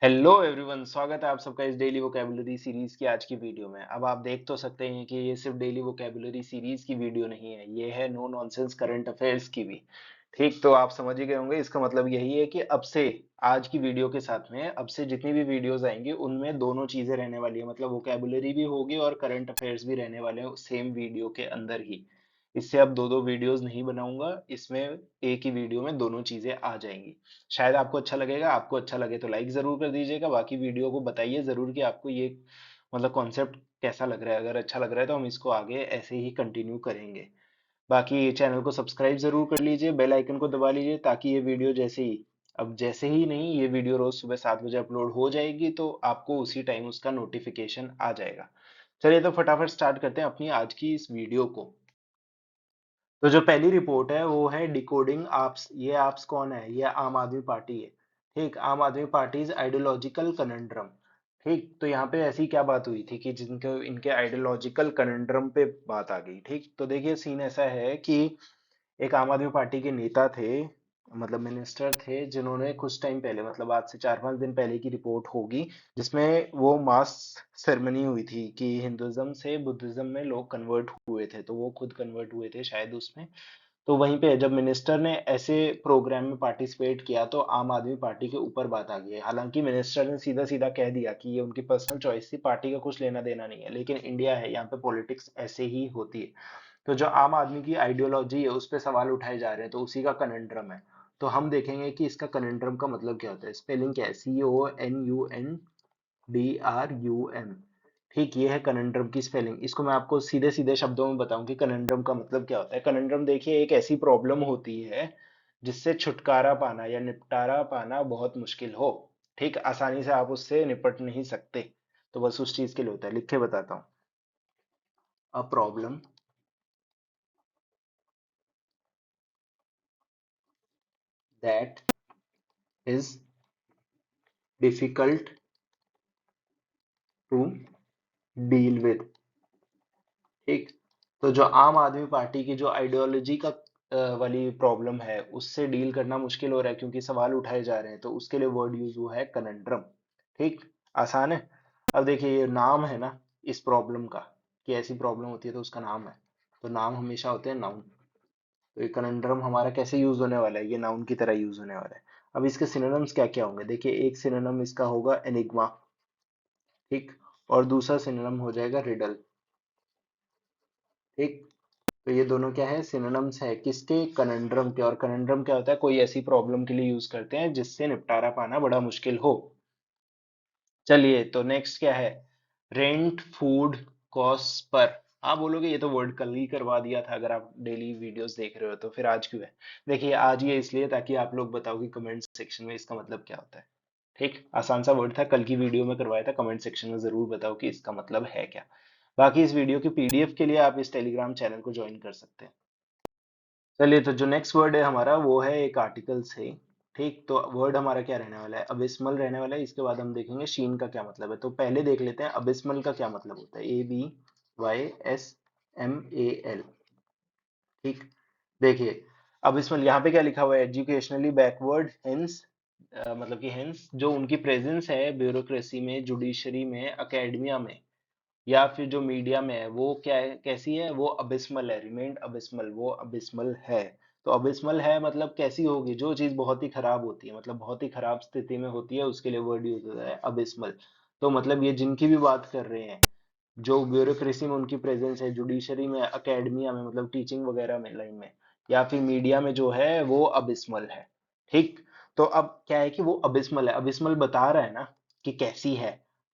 Hello everyone, स्वागत है आप सबका इस डेली वोकैबुलरी सीरीज की आज की वीडियो में। अब आप देख तो सकते हैं कि ये सिर्फ डेली वोकैबुलरी सीरीज की वीडियो नहीं है, ये है नो नॉनसेंस करंट अफेयर्स की भी। ठीक, तो आप समझ ही गए होंगे, इसका मतलब यही है कि अब से आज की वीडियो के साथ में अब से जितनी भी वीडियोस आएंगी उनमें दोनों चीजें रहने वाली है, मतलब वोकैबुलरी भी होगी और करंट अफेयर्स भी रहने वाले हैं सेम वीडियो के अंदर ही। इससे अब दो दो वीडियोस नहीं बनाऊंगा, इसमें एक ही वीडियो में दोनों चीजें आ जाएंगी। शायद आपको अच्छा लगेगा, आपको अच्छा लगे तो लाइक जरूर कर दीजिएगा, बाकी वीडियो को बताइए जरूर कि आपको ये मतलब कॉन्सेप्ट कैसा लग रहा है। अगर अच्छा लग रहा है तो हम इसको आगे ऐसे ही कंटिन्यू करेंगे। बाकी चैनल को सब्सक्राइब जरूर कर लीजिए, बेल आइकन को दबा लीजिए, ताकि ये वीडियो जैसे ही नहीं, ये वीडियो रोज सुबह 7 बजे अपलोड हो जाएगी तो आपको उसी टाइम उसका नोटिफिकेशन आ जाएगा। चलिए तो फटाफट स्टार्ट करते हैं अपनी आज की इस वीडियो को। तो जो पहली रिपोर्ट है वो है डिकोडिंग आप्स। ये आप्स कौन है? ये आम आदमी पार्टी है। ठीक, आम आदमी पार्टी इज आइडियोलॉजिकल कनंड्रम। ठीक, तो यहाँ पे ऐसी क्या बात हुई थी कि जिनके इनके आइडियोलॉजिकल कनंड्रम पे बात आ गई। ठीक, तो देखिए सीन ऐसा है कि एक आम आदमी पार्टी के नेता थे, मतलब मिनिस्टर थे, जिन्होंने कुछ टाइम पहले, मतलब आज से 4-5 दिन पहले की रिपोर्ट होगी, जिसमें वो मास सेरेमनी हुई थी कि हिंदुइज्म से बुद्धिज्म में लोग कन्वर्ट हुए थे, तो वो खुद कन्वर्ट हुए थे शायद उसमें। तो वहीं पे जब मिनिस्टर ने ऐसे प्रोग्राम में पार्टिसिपेट किया तो आम आदमी पार्टी के ऊपर बात आ गई है। हालांकि मिनिस्टर ने सीधा सीधा कह दिया कि ये उनकी पर्सनल चॉइस थी, पार्टी का कुछ लेना देना नहीं है, लेकिन इंडिया है, यहाँ पे पॉलिटिक्स ऐसे ही होती है। तो जो आम आदमी की आइडियोलॉजी है उस पे सवाल उठाए जा रहे हैं, तो उसी का कनेंड्रम है। तो हम देखेंगे कि इसका कनेंड्रम का मतलब क्या होता है। स्पेलिंग क्या है? CONUNDRUM। ठीक, ये है कनेंड्रम की स्पेलिंग। इसको मैं आपको सीधे सीधे शब्दों में बताऊं कि कनेंड्रम का मतलब क्या होता है। कनेंड्रम देखिए, एक ऐसी प्रॉब्लम होती है जिससे छुटकारा पाना या निपटारा पाना बहुत मुश्किल हो। ठीक, आसानी से आप उससे निपट नहीं सकते, तो बस उस चीज के लिए होता है। लिख के बताता हूँ। A problem that is difficult to deal with. ठीक, तो जो आम आदमी पार्टी की जो आइडियोलॉजी का वाली प्रॉब्लम है उससे डील करना मुश्किल हो रहा है, क्योंकि सवाल उठाए जा रहे हैं, तो उसके लिए वर्ड यूज हुआ है कनंड्रम। ठीक, आसान है। अब देखिए ये नाम है ना इस प्रॉब्लम का, कि ऐसी प्रॉब्लम होती है तो उसका नाम है। तो नाम हमेशा होते हैं नाउन। तो ये कनंड्रम हमारा कैसे यूज होने वाला है? ये नाउन की तरह यूज होने वाला है। अब इसके सिनोनिम्स क्या क्या होंगे? देखिए, एक सिनोनिम इसका होगा एनिग्मा। ठीक, और दूसरा सिनोनिम हो जाएगा रिडल। ठीक, तो ये दोनों क्या है? सिनोनिम्स है किसके? कनंड्रम के। और कनंड्रम क्या होता है? कोई ऐसी प्रॉब्लम के लिए यूज करते हैं जिससे निपटारा पाना बड़ा मुश्किल हो। चलिए तो नेक्स्ट क्या है? Rent food cost per. आप बोलोगे ये तो वर्ड कल ही करवा दिया था, अगर आप डेली वीडियोस देख रहे हो तो फिर आज क्यों है? देखिए, आज ये इसलिए ताकि आप लोग बताओ कि कमेंट सेक्शन में इसका मतलब क्या होता है। ठीक, आसान सा वर्ड था, कल की वीडियो में करवाया था। कमेंट सेक्शन में जरूर बताओ कि इसका मतलब है क्या। बाकी इस वीडियो की पीडीएफ के लिए आप इस टेलीग्राम चैनल को ज्वाइन कर सकते हैं। चलिए, तो जो नेक्स्ट वर्ड है हमारा वो है एक आर्टिकल से। ठीक, तो वर्ड हमारा क्या रहने वाला है? अबिस्मल रहने वाला है। इसके बाद हम देखेंगे शीन का क्या मतलब है। तो पहले देख लेते हैं अबिस्मल का क्या मतलब होता है। ABYSMAL। ठीक, देखिए अबिस्मल यहाँ पे क्या लिखा हुआ है? एजुकेशनली बैकवर्ड हेंस, मतलब कि हेंस जो उनकी प्रेजेंस है ब्यूरोक्रेसी में, जुडिशरी में, एकेडमिया में, या फिर जो मीडिया में है, वो क्या है, कैसी है? वो अबिस्मल है, रिमेंड अबिस्मल, वो अबिस्मल है। तो अबिस्मल है मतलब कैसी होगी? जो चीज बहुत ही खराब होती है, मतलब बहुत ही खराब स्थिति में होती है, उसके लिए वर्ड यूज होता है अबिस्मल। तो मतलब ये जिनकी भी बात कर रहे हैं, जो ब्यूरोक्रेसी में उनकी प्रेजेंस है, जुडिशरी में, एकेडमिया में, मतलब टीचिंग वगैरह में लाइन में, या फिर मीडिया में जो है वो अबिस्मल है। ठीक, तो अब क्या है कि वो अबिस्मल है। अबिस्मल बता रहा है ना कि कैसी है।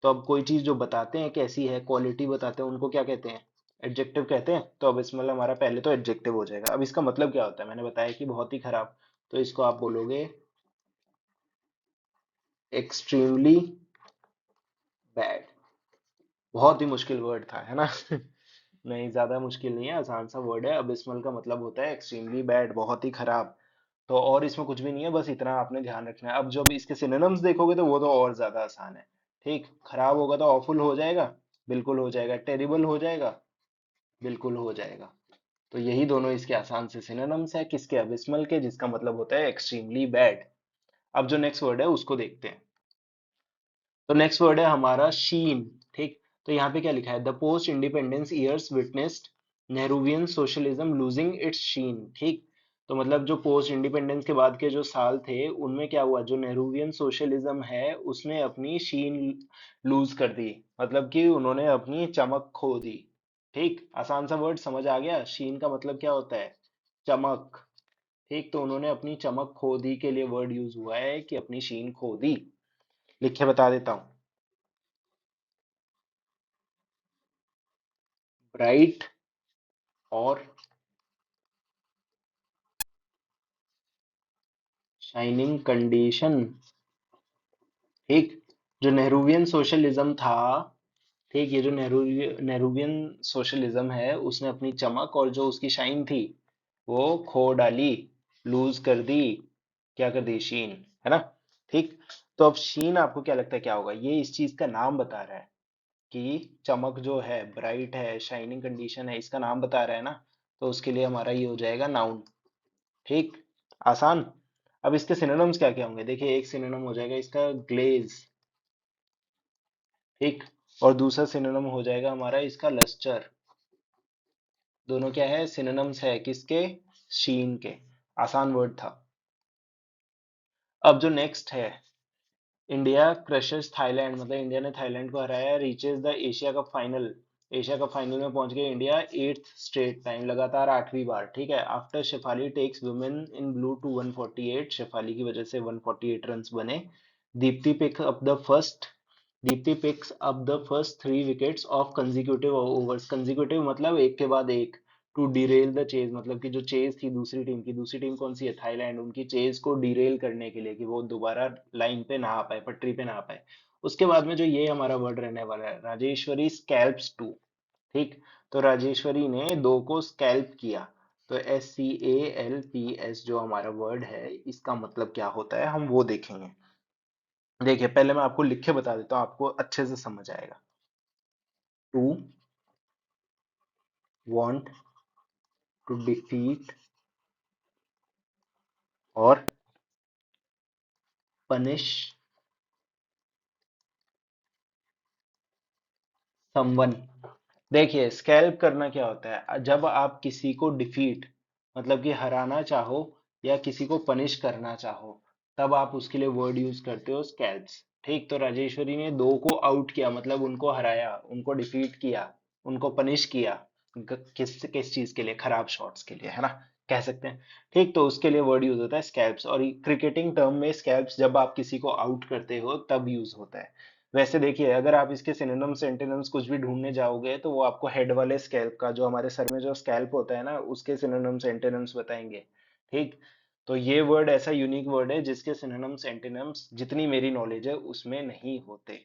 तो अब कोई चीज जो बताते हैं कैसी है, क्वालिटी बताते हैं, उनको क्या कहते हैं? एडजेक्टिव कहते हैं। तो अबिस्मल हमारा पहले तो एडजेक्टिव हो जाएगा। अब इसका मतलब क्या होता है? मैंने बताया कि बहुत ही खराब, तो इसको आप बोलोगे एक्सट्रीमली बैड। बहुत ही मुश्किल वर्ड था, है ना? नहीं, ज्यादा मुश्किल नहीं है, आसान सा वर्ड है। अबिस्मल का मतलब होता है एक्सट्रीमली बैड, बहुत ही खराब। तो और इसमें कुछ भी नहीं है, बस इतना आपने ध्यान रखना है। अब जब इसके सिनोनिम्स देखोगे तो वो तो और ज्यादा आसान है। ठीक, खराब होगा तो ऑफुल हो जाएगा, बिल्कुल हो जाएगा। टेरिबल हो जाएगा, बिल्कुल हो जाएगा। तो यही दोनों इसके आसान से सिनोनिम्स है किसके? अबिस्मल के, जिसका मतलब होता है एक्सट्रीमली बैड। अब जो नेक्स्ट वर्ड है उसको देखते हैं। तो नेक्स्ट वर्ड है हमारा शीन। ठीक, तो यहाँ पे क्या लिखा है, the post independence years witnessed Nehruvian socialism losing its sheen. ठीक, तो मतलब जो पोस्ट इंडिपेंडेंस के बाद के जो साल थे उनमें क्या हुआ, जो नेहरूवियन सोशलिज्म है उसने अपनी शीन लूज कर दी, मतलब कि उन्होंने अपनी चमक खो दी। ठीक, आसान सा वर्ड समझ आ गया, शीन का मतलब क्या होता है, चमक। ठीक, तो उन्होंने अपनी चमक खो दी के लिए वर्ड यूज हुआ है कि अपनी शीन खो दी। लिख के बता देता हूँ, ब्राइट और शाइनिंग कंडीशन। ठीक, जो नेहरूवियन सोशलिज्म था, ठीक, ये जो नेहरूवियन सोशलिज्म है उसने अपनी चमक और जो उसकी शाइन थी वो खो डाली, लूज कर दी, क्या कर दी, शीन, है ना। ठीक, तो अब शीन आपको क्या लगता है क्या होगा, ये इस चीज का नाम बता रहा है कि चमक जो है, ब्राइट है, शाइनिंग कंडीशन है, इसका नाम बता रहा है ना, तो उसके लिए हमारा ये हो जाएगा नाउन। ठीक, आसान। अब इसके सिनोनिम्स क्या क्या होंगे, देखिए एक सिनोनिम हो जाएगा इसका ग्लेज। ठीक, और दूसरा सिनोनिम हो जाएगा हमारा इसका लस्टर। दोनों क्या है, सिनोनिम्स है किसके, शीन के। आसान वर्ड था। अब जो नेक्स्ट है, इंडिया क्रशेस थाईलैंड, मतलब इंडिया ने थाईलैंड को हराया, reaches the Asia cup final. Asia cup final में पहुंच गया इंडिया, एट्थ स्ट्रेट टाइम, लगातार 8वीं बार। ठीक है, after Shafali takes women in blue to 148, Shafali की वजह से 148 रन्स बने। Deepti pick up the first Deepti picks up the first 3 wickets of consecutive overs. Consecutive मतलब एक के बाद एक, टू डिरेल द चेज, मतलब कि जो चेज थी दूसरी टीम की, दूसरी टीम कौन सी है, थाईलैंड, उनकी चेज को डिरेल करने के लिए कि वो दोबारा लाइन पे ना आ पाए, पटरी पे ना आ पाए। उसके बाद में जो ये हमारा वर्ड रहने वाला है, राजेश्वरी स्कैल्प्स टू। ठीक, तो राजेश्वरी ने 2 को स्कैल्प किया। तो SCALPS जो हमारा वर्ड है इसका मतलब क्या होता है हम वो देखेंगे। देखिए पहले मैं आपको लिख के बता देता हूँ, आपको अच्छे से समझ आएगा। टू वांट, टू डिफीट और पनिश समवन। देखिए स्कैल्प करना क्या होता है, जब आप किसी को डिफीट मतलब कि हराना चाहो या किसी को पनिश करना चाहो, तब आप उसके लिए वर्ड यूज करते हो स्कैल्प्स। ठीक, तो राजेश्वरी ने 2 को आउट किया, मतलब उनको हराया, उनको डिफीट किया, उनको पनिश किया। किस किस चीज के लिए, खराब शॉट्स के लिए, है ना, कह सकते हैं। ठीक, तो उसके लिए वर्ड यूज होता है स्कैल्प्स, और क्रिकेटिंग टर्म में स्कैल्प्स जब आप किसी को आउट करते हो तब यूज होता है। वैसे देखिए अगर आप इसके सिनोनिम्स एंटोनिम्स कुछ भी ढूंढने जाओगे तो वो आपको हेड वाले स्कैल्प का, जो हमारे सर में जो स्कैल्प होता है ना, उसके सिनोनिम्स एंटोनिम्स बताएंगे। ठीक, तो ये वर्ड ऐसा यूनिक वर्ड है जिसके सिनोनिम्स एंटोनिम्स जितनी मेरी नॉलेज है उसमें नहीं होते।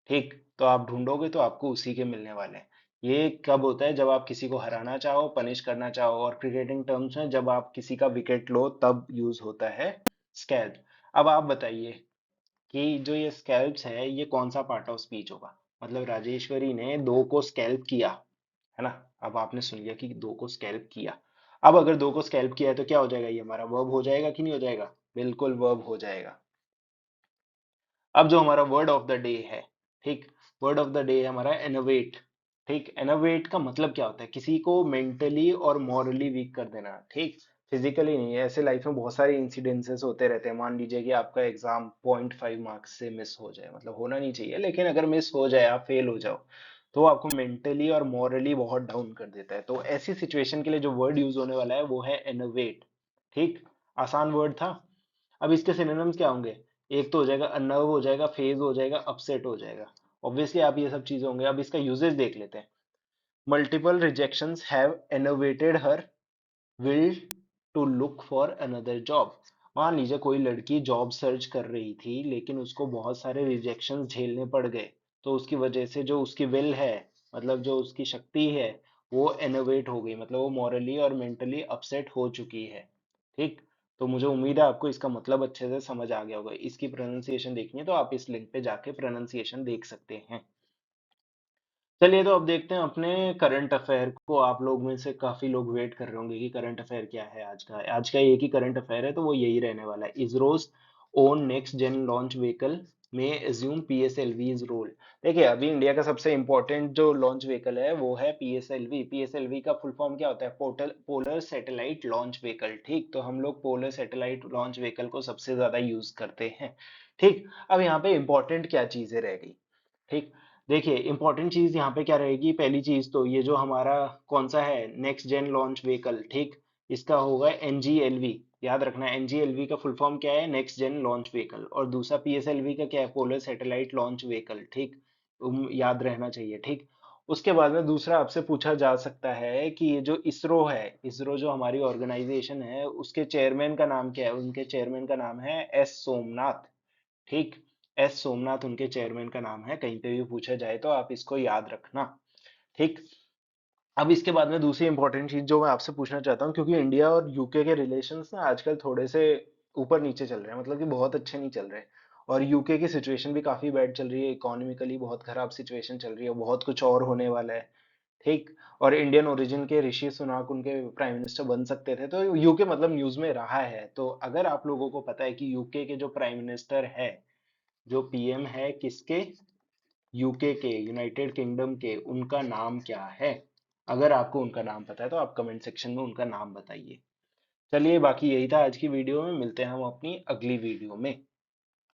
ठीक, तो आप ढूंढोगे तो आपको उसी के मिलने वाले हैं। ये कब होता है, जब आप किसी को हराना चाहो, पनिश करना चाहो, और क्रिकेटिंग टर्म्स में जब आप किसी का विकेट लो तब यूज होता है स्कैल्प। अब आप बताइए कि जो ये स्कैल्प्स है ये कौन सा पार्ट ऑफ स्पीच होगा, मतलब राजेश्वरी ने 2 को स्कैल्प किया, है ना। अब आपने सुन लिया कि 2 को स्कैल्प किया। अब अगर 2 को स्कैल्प किया है तो क्या हो जाएगा, ये हमारा वर्ब हो जाएगा कि नहीं हो जाएगा, बिल्कुल वर्ब हो जाएगा। अब जो हमारा वर्ड ऑफ द डे है, ठीक, वर्ड ऑफ द डे है हमारा एनोवेट। ठीक, एनोवेट का मतलब क्या होता है, किसी को मेंटली और मॉरली वीक कर देना। ठीक, फिजिकली नहीं, ऐसे लाइफ में बहुत सारे इंसिडेंसेस होते रहते हैं। मान लीजिए कि आपका एग्जाम 0.5 मार्क्स से मिस हो जाए, मतलब होना नहीं चाहिए लेकिन अगर मिस हो जाए, आप फेल हो जाओ, तो वो आपको मेंटली और मॉरली बहुत डाउन कर देता है। तो ऐसी सिचुएशन के लिए जो वर्ड यूज होने वाला है वो है एनोवेट। ठीक, आसान वर्ड था। अब इसके सिनोनिम्स क्या होंगे, एक तो हो जाएगा अनर्व, हो जाएगा फेज, हो जाएगा अपसेट, हो जाएगा। ऑब्वियसली आप ये सब चीजें होंगे। अब इसका यूजेस देख लेते हैं। Multiple rejections have enervated her will to look for another job. मान लीजिए कोई लड़की जॉब सर्च कर रही थी लेकिन उसको बहुत सारे रिजेक्शंस झेलने पड़ गए, तो उसकी वजह से जो उसकी विल है, मतलब जो उसकी शक्ति है, वो एनोवेट हो गई, मतलब वो मॉरली और मेंटली अपसेट हो चुकी है। ठीक, तो मुझे उम्मीद है आपको इसका मतलब अच्छे से समझ आ गया होगा। इसकी प्रोनाउंसिएशन देखनी है तो आप इस लिंक पे जाके प्रोनाउंसिएशन देख सकते हैं। चलिए तो अब देखते हैं अपने करंट अफेयर को। आप लोग में से काफी लोग वेट कर रहे होंगे कि करंट अफेयर क्या है आज का। आज का एक ही करंट अफेयर है, तो वो यही रहने वाला है, ISRO's own next gen launch vehicle may assume PSLV's रोल। देखिए अभी इंडिया का सबसे इंपॉर्टेंट जो लॉन्च व्हीकल है वो है PSLV। PSLV का फुल फॉर्म क्या होता है? Polar satellite launch vehicle. ठीक, तो हम लोग पोलर सैटेलाइट लॉन्च व्हीकल को सबसे ज्यादा यूज करते हैं। ठीक, अब यहाँ पे इंपॉर्टेंट क्या चीजें रह गई? ठीक, देखिए इंपॉर्टेंट चीज यहाँ पे क्या रहेगी? पहली चीज तो ये जो हमारा कौन सा है, नेक्स्ट जेन लॉन्च व्हीकल। ठीक, इसका होगा NGLV। याद रखना NGLV का फुल फॉर्म क्या है? Next gen launch vehicle. और दूसरा PSLV का क्या है? Polar satellite launch vehicle. ठीक, याद रहना चाहिए। ठीक, उसके बाद में दूसरा आपसे पूछा जा सकता है कि ये जो इसरो है, इसरो जो हमारी ऑर्गेनाइजेशन है, उसके चेयरमैन का नाम क्या है? उनके चेयरमैन का नाम है S सोमनाथ। ठीक, S सोमनाथ उनके चेयरमैन का नाम है। कहीं पे भी पूछा जाए तो आप इसको याद रखना। ठीक, अब इसके बाद में दूसरी इंपॉर्टेंट चीज जो मैं आपसे पूछना चाहता हूँ, क्योंकि इंडिया और यूके के रिलेशंस ना आजकल थोड़े से ऊपर नीचे चल रहे हैं, मतलब कि बहुत अच्छे नहीं चल रहे। और यूके की सिचुएशन भी काफी बैड चल रही है, इकोनॉमिकली बहुत खराब सिचुएशन चल रही है, बहुत कुछ और होने वाला है। ठीक, और इंडियन ओरिजिन के ऋषि सुनाक उनके प्राइम मिनिस्टर बन सकते थे, तो यूके मतलब न्यूज में रहा है। तो अगर आप लोगों को पता है कि यूके के जो प्राइम मिनिस्टर है, जो PM है किसके, यूके के, यूनाइटेड किंगडम के, उनका नाम क्या है? अगर आपको उनका नाम पता है तो आप कमेंट सेक्शन में उनका नाम बताइए। चलिए, बाकी यही था आज की वीडियो में। मिलते हैं हम अपनी अगली वीडियो में।